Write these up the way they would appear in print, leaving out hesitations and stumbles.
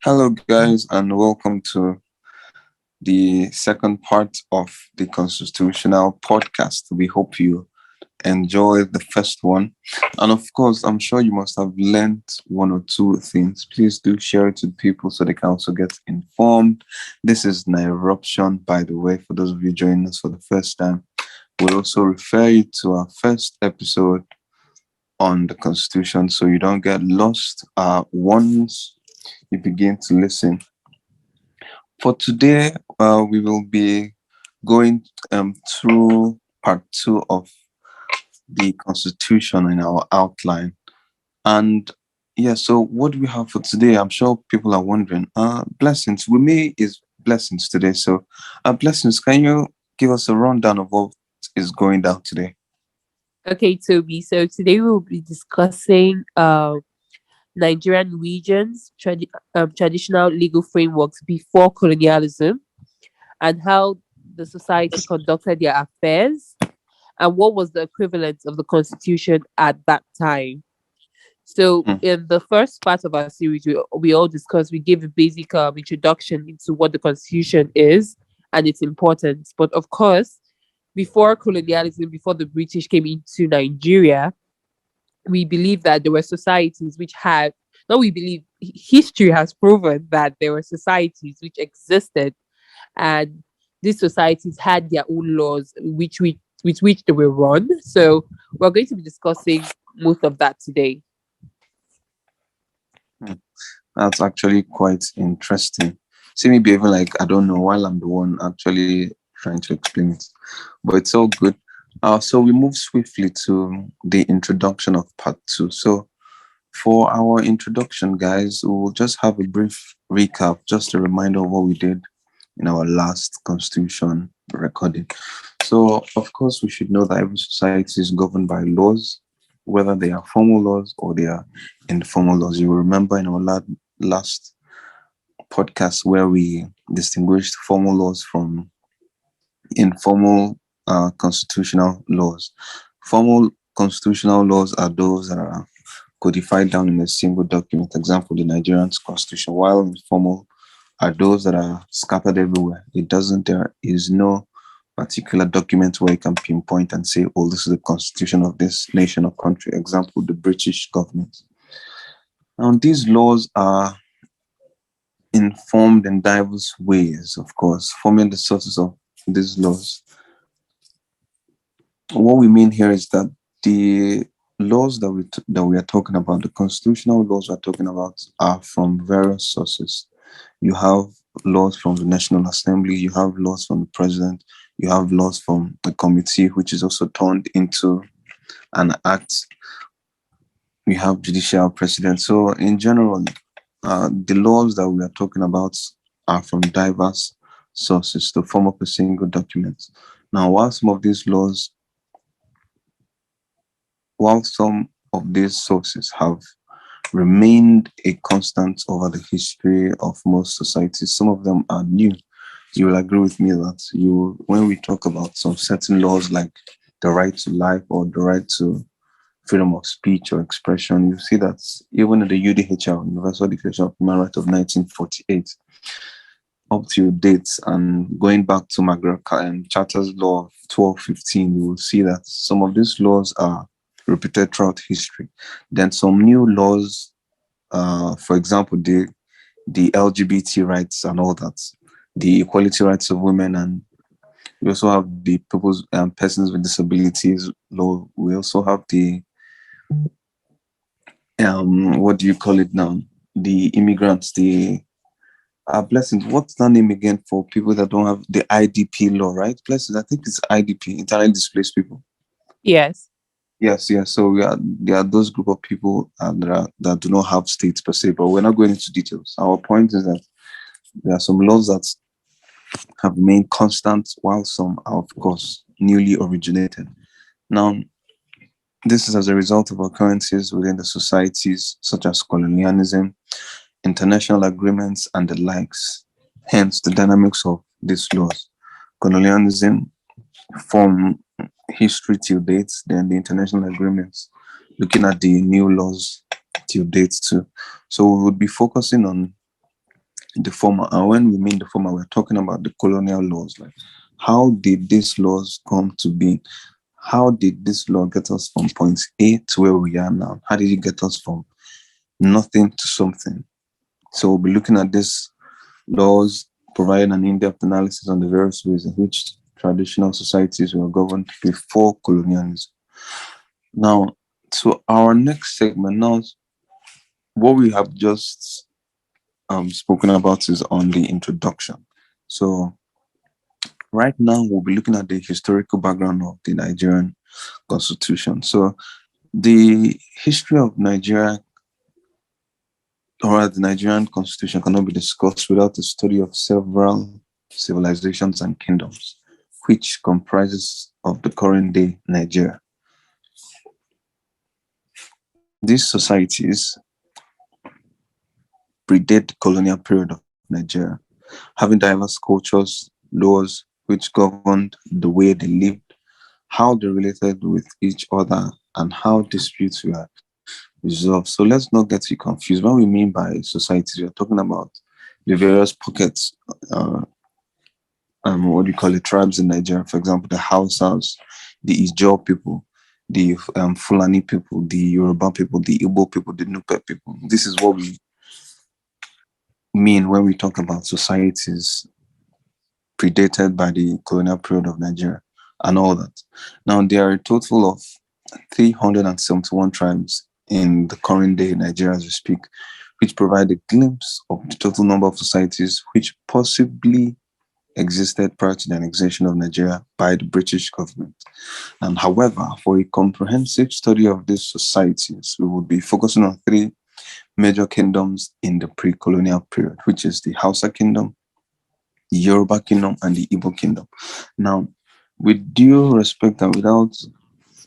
Hello, guys, and welcome to the second part of the Constitutional podcast. We hope you enjoyed the first one. And of course, I'm sure you must have learned one or two things. Please do share it with people so they can also get informed. This is an eruption, by the way, for those of you joining us for the first time. We'll also refer you to our first episode on the Constitution so you don't get lost once you begin to listen. For today, we will be going through part two of the Constitution in our outline. And yeah, so what do we have for today? I'm sure people are wondering. Blessings. With me is Blessings today. So, Blessings, can you give us a rundown of what is going down today? Okay, Toby. So today we will be discussing Nigerian regions, traditional legal frameworks before colonialism, and how the society conducted their affairs, and what was the equivalent of the constitution at that time. So, Hmm. in the first part of our series, we all discussed, we gave a basic introduction into what the constitution is and its importance. But of course, before colonialism, before the British came into Nigeria, we believe that there were societies which had, no, we believe history has proven that there were societies which existed, and these societies had their own laws with which they were run. So we're going to be discussing most of that today. Hmm. That's actually quite interesting. See me behaving like I don't know while I'm the one actually trying to explain it. But it's all good. So we move swiftly to the introduction of part two. So for our introduction, guys, we'll just have a brief recap, just a reminder of what we did in our last constitution recording. So, of course, we should know that every society is governed by laws, whether they are formal laws or they are informal laws. You will remember in our last podcast where we distinguished formal laws from informal constitutional laws. Formal constitutional laws are those that are codified down in a single document, example, the Nigerian constitution, while informal are those that are scattered everywhere. There is no particular document where you can pinpoint and say, oh, this is the constitution of this nation or country, example, the British government. Now, these laws are informed in diverse ways, of course, forming the sources of these laws. What we mean here is that the laws that we are talking about, the constitutional laws we're talking about, are from various sources. You have laws from the National Assembly, you have laws from the president, you have laws from the committee, which is also turned into an act. We have judicial president. So, in general, the laws that we are talking about are from diverse sources to form up a single document. Now, while some of these sources have remained a constant over the history of most societies, some of them are new. You will agree with me that when we talk about some certain laws like the right to life or the right to freedom of speech or expression, you see that even in the UDHR, Universal Declaration of Human Rights of 1948, up to dates and going back to Magna Carta and Charter's Law of 1215, you will see that some of these laws are repeated throughout history. Then some new laws, for example, the LGBT rights and all that, the equality rights of women, and we also have the persons with disabilities law. We also have the what do you call it now? The immigrants, the blessings. What's the name again for people that don't have the IDP law, right? Blessings. I think it's IDP, internally displaced people. Yes. Yes, yes. So there are those group of people that do not have states per se, but we're not going into details. Our point is that there are some laws that have remained constant, while some are, of course, newly originated. Now, this is as a result of occurrences within the societies such as colonialism, international agreements, and the likes. Hence, the dynamics of these laws. Colonialism from history till dates, then the international agreements, looking at the new laws till dates too. So we would be focusing on the former. And when we mean the former, we're talking about the colonial laws. Like, how did these laws come to be? How did this law get us from point A to where we are now? How did it get us from nothing to something? So we'll be looking at these laws, providing an in-depth analysis on the various ways in which traditional societies were governed before colonialism. Now, to our next segment, now what we have just spoken about is on the introduction. So right now we'll be looking at the historical background of the Nigerian constitution. So the history of Nigeria, or the Nigerian constitution, cannot be discussed without the study of several civilizations and kingdoms, which comprises of the current day Nigeria. These societies predate the colonial period of Nigeria, having diverse cultures, laws which governed the way they lived, how they related with each other, and how disputes were resolved. So let's not get too confused. What we mean by societies, we are talking about the various pockets, uh, what do you call it, tribes in Nigeria. For example, the Hausas, the Ijaw people, the Fulani people, the Yoruba people, the Igbo people, the Nupe people. This is what we mean when we talk about societies predated by the colonial period of Nigeria and all that. Now, there are a total of 371 tribes in the current day Nigeria as we speak, which provide a glimpse of the total number of societies which possibly existed prior to the annexation of Nigeria by the British government. And however, for a comprehensive study of these societies, we would be focusing on three major kingdoms in the pre-colonial period, which is the Hausa Kingdom, the Yoruba Kingdom, and the Igbo Kingdom. Now, with due respect and without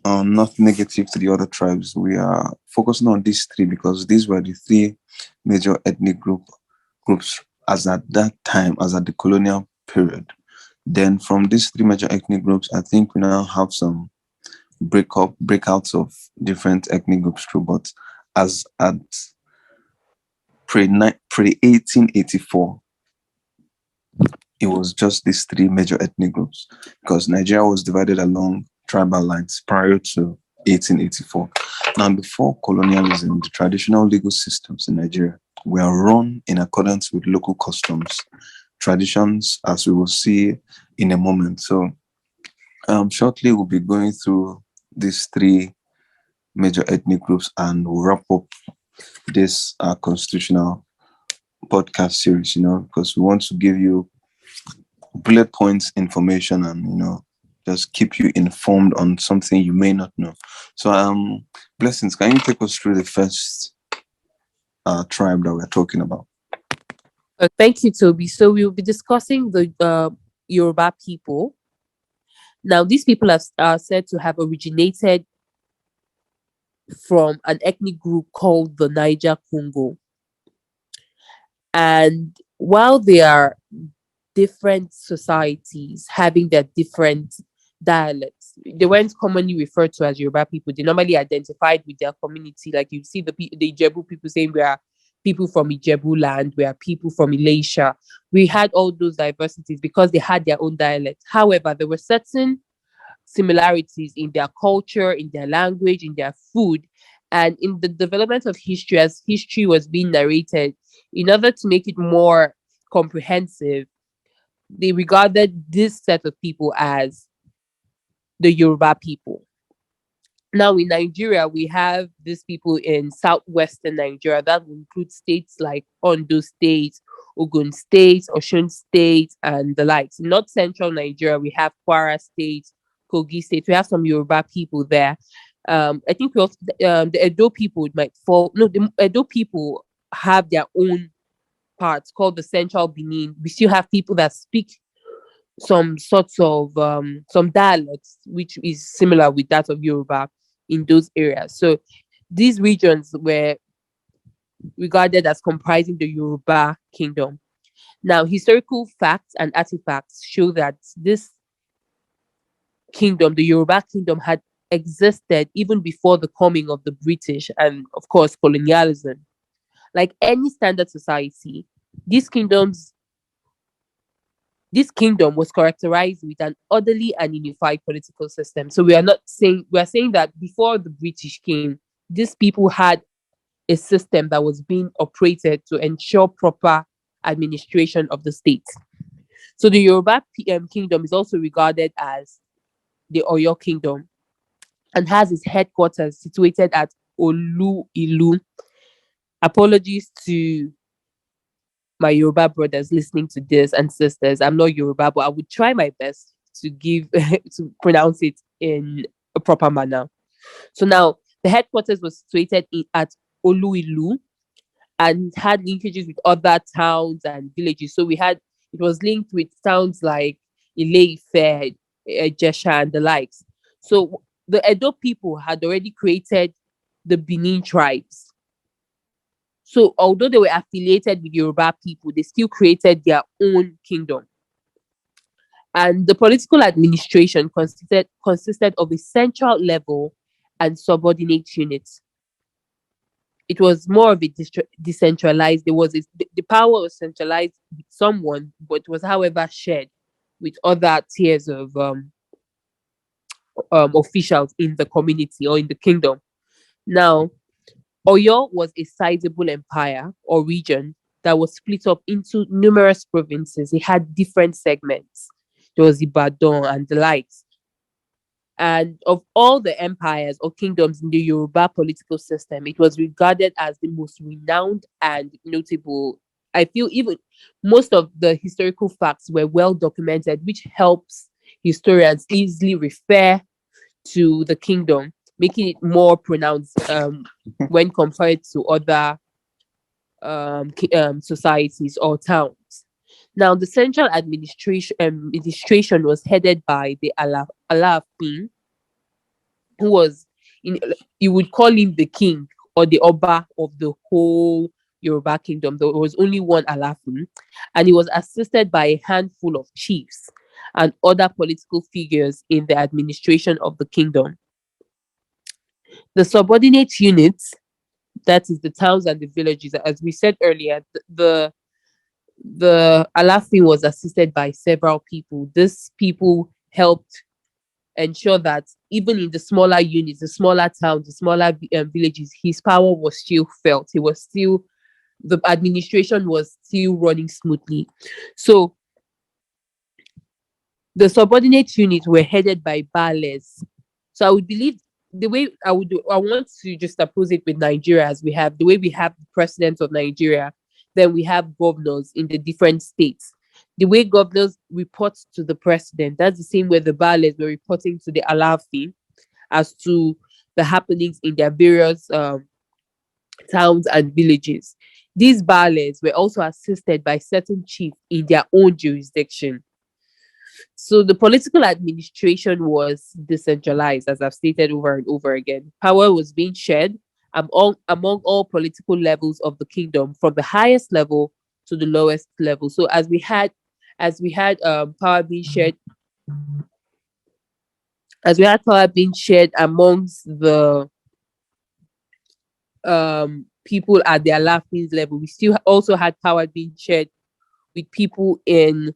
not negative to the other tribes, we are focusing on these three because these were the three major ethnic groups as at that time, as at the colonial period. Then from these three major ethnic groups, I think we now have some breakouts of different ethnic groups too. But as at pre 1884, it was just these three major ethnic groups because Nigeria was divided along tribal lines prior to 1884. Now, before colonialism, the traditional legal systems in Nigeria were run in accordance with local customs, traditions, as we will see in a moment. So, shortly, we'll be going through these three major ethnic groups and we'll wrap up this constitutional podcast series, because we want to give you bullet points information and just keep you informed on something you may not know. So Blessings, can you take us through the first tribe that we're talking about? Thank you, Toby. So we will be discussing the Yoruba people. Now, these people are said to have originated from an ethnic group called the Niger Congo. And while they are different societies having their different dialects, they weren't commonly referred to as Yoruba people. They normally identified with their community. Like you see the Ijebu people saying we are people from Ijebu land, we are people from Elisha. We had all those diversities because they had their own dialect. However, there were certain similarities in their culture, in their language, in their food, and in the development of history as history was being narrated. In order to make it more comprehensive, they regarded this set of people as the Yoruba people. Now, in Nigeria, we have these people in southwestern Nigeria that will include states like Ondo State, Ogun State, Osun State, and the likes. In north central Nigeria, we have Kwara State, Kogi State. We have some Yoruba people there. I think we also, the Edo people might fall. No, the Edo people have their own parts called the Central Benin. We still have people that speak some sorts of some dialects which is similar with that of Yoruba in those areas. So these regions were regarded as comprising the Yoruba kingdom. Now, historical facts and artifacts show that this kingdom, the Yoruba kingdom, had existed even before the coming of the British and, of course, colonialism. Like any standard society, These kingdoms this kingdom was characterized with an orderly and unified political system. So we are saying that before the British came, these people had a system that was being operated to ensure proper administration of the state. So the Yoruba kingdom is also regarded as the Oyo kingdom and has its headquarters situated at Olu Ilu. Apologies to my Yoruba brothers listening to this and sisters. I'm not Yoruba, but I would try my best to give to pronounce it in a proper manner. So now the headquarters was situated at Oluilu and had linkages with other towns and villages. So it was linked with towns like Ile-Ife, Jesha, and the likes. So the Edo people had already created the Benin tribes. So although they were affiliated with Yoruba people, they still created their own kingdom. And the political administration consisted of a central level and subordinate units. It was more of a decentralized. The power was centralized with someone, but was, however, shared with other tiers of officials in the community or in the kingdom. Now, Oyo was a sizable empire or region that was split up into numerous provinces. It had different segments. There was Ibadan and the likes. And of all the empires or kingdoms in the Yoruba political system, it was regarded as the most renowned and notable. I feel even most of the historical facts were well documented, which helps historians easily refer to the kingdom, making it more pronounced when compared to other societies or towns. Now, the central administration was headed by the Alafin, who was in you would call him the king or the Oba of the whole Yoruba kingdom. There was only one Alafin, and he was assisted by a handful of chiefs and other political figures in the administration of the kingdom. The subordinate units, that is the towns and the villages, as we said earlier, the Alafin was assisted by several people. These people helped ensure that even in the smaller units, the smaller towns, the smaller villages, his power was still felt. The administration was still running smoothly. So the subordinate units were headed by Bales. So I would believe I want to just oppose it with Nigeria, as we have the way we have the president of Nigeria, then we have governors in the different states. The way governors report to the president, that's the same way the Bales were reporting to the Alafi as to the happenings in their various towns and villages. These Bales were also assisted by certain chiefs in their own jurisdiction. So the political administration was decentralized, as I've stated over and over again. Power was being shared among all political levels of the kingdom, from the highest level to the lowest level. So power being shared, as we had power being shared amongst the people at their laughing level, we still also had power being shared with people in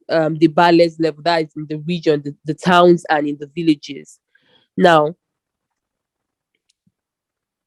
the Bales level, that is in the region, the towns, and in the villages. Now,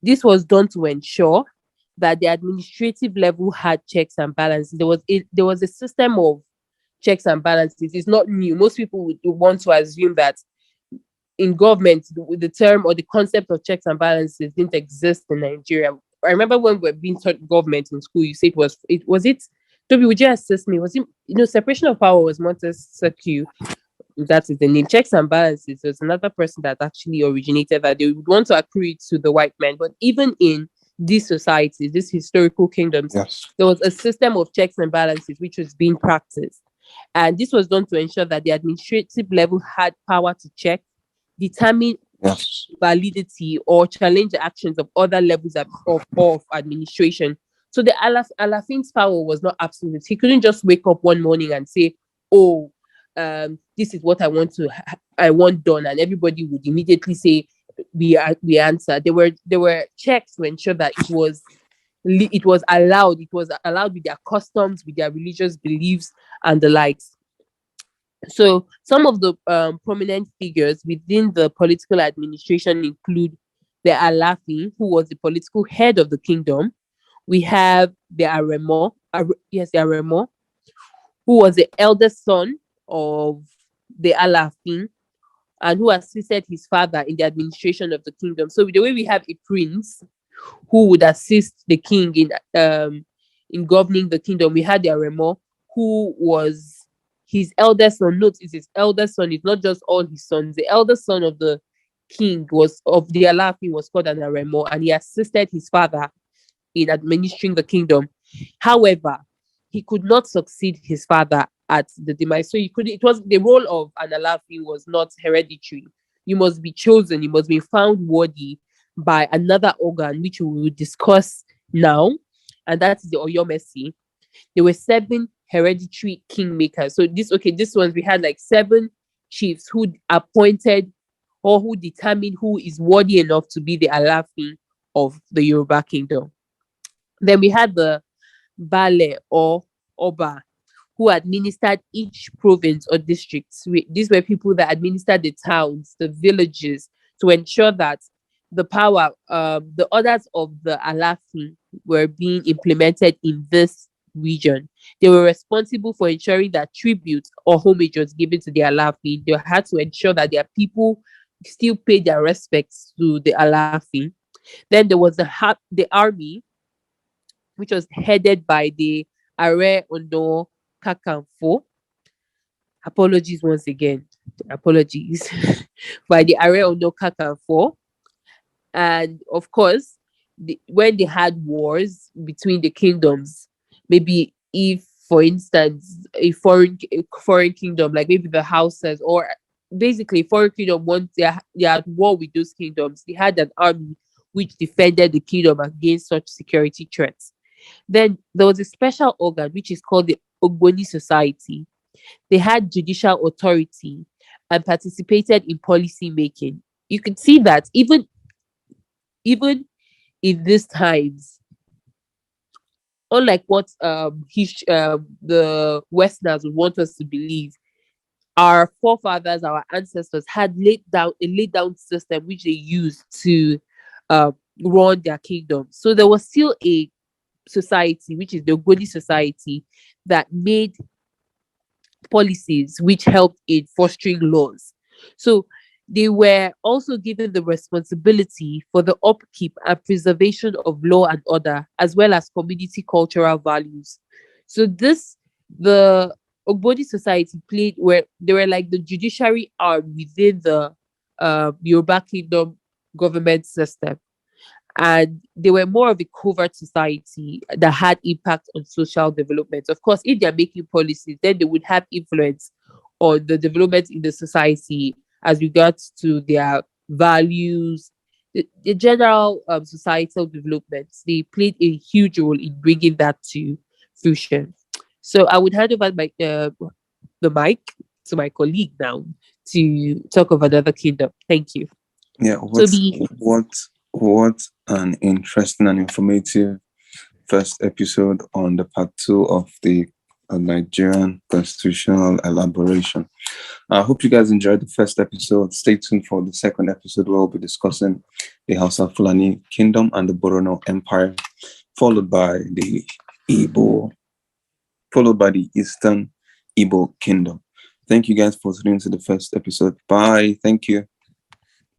this was done to ensure that the administrative level had checks and balances. There was a system of checks and balances. It's not new. Most people would want to assume that in government, the term or the concept of checks and balances didn't exist in Nigeria. I remember when we were being taught government in school, you said it. Toby, would you assist me? Was it, separation of power was Montesquieu. That is the name. Checks and balances. There's another person that actually originated that. They would want to accrue it to the white man. But even in these societies, these historical kingdoms, Yes. there was a system of checks and balances which was being practiced. And this was done to ensure that the administrative level had power to check, determine Yes. validity, or challenge the actions of other levels of administration. So the Alafin's power was not absolute. He couldn't just wake up one morning and say, "Oh, this is what I want done," and everybody would immediately say, "We answer." There were checks to ensure that it was it was allowed. It was allowed with their customs, with their religious beliefs, and the likes. So some of the prominent figures within the political administration include the Alafi, who was the political head of the kingdom. We have the Aremo, yes, the Aremo, who was the eldest son of the Alafin and who assisted his father in the administration of the kingdom. So the way we have a prince who would assist the king in governing the kingdom, we had the Aremo, who was his eldest son. Note, is his eldest son. It's not just all his sons. The eldest son of the king was of the Alafin was called an Aremo, and he assisted his father in administering the kingdom. However, he could not succeed his father at the demise. So he could it was the role of an Alafi was not hereditary. You must be chosen, you must be found worthy by another organ, which we will discuss now, and that is the Oyomesi. There were 7 hereditary kingmakers. So this ones we had like 7 chiefs who appointed or who determined who is worthy enough to be the Alafi of the Yoruba kingdom. Then we had the Bale or Oba, who administered each province or district. These were people that administered the towns, the villages, to ensure that the orders of the Alafi were being implemented in this region. They were responsible for ensuring that tribute or homage was given to the Alafi. They had to ensure that their people still paid their respects to the Alafi. Then there was the army, which was headed by the Are Ono Kakanfo. Apologies once again. Apologies. By the Are Ono Kakanfo. And of course, when they had wars between the kingdoms, maybe if, for instance, a foreign kingdom, like maybe the Hausas, or basically foreign kingdom, once they had war with those kingdoms, they had an army which defended the kingdom against such security threats. Then there was a special organ which is called the Ogboni Society. They had judicial authority and participated in policy making. You can see that even in these times, unlike what the Westerners would want us to believe, our forefathers, our ancestors had laid down system which they used to uh, run their kingdom. So there was still a society, which is the Ogoni Society, that made policies which helped in fostering laws. So they were also given the responsibility for the upkeep and preservation of law and order, as well as community cultural values. So the Ogboni Society played where they were like the judiciary arm within the Yoruba Kingdom government system, and they were more of a covert society that had impact on social development. Of course, if they're making policies, then they would have influence on the development in the society as regards to their values, the general societal developments. They played a huge role in bringing that to fruition. So I would hand over the mic to my colleague now to talk of another kingdom. Thank you. Yeah, Toby. what an interesting and informative first episode on the part 2 of the Nigerian constitutional elaboration. I hope you guys enjoyed the first episode. Stay tuned for the second episode where we'll be discussing the Hausa Fulani Kingdom and the Borono Empire, followed by the Eastern Igbo Kingdom. Thank you guys for tuning to the first episode. Bye. Thank you.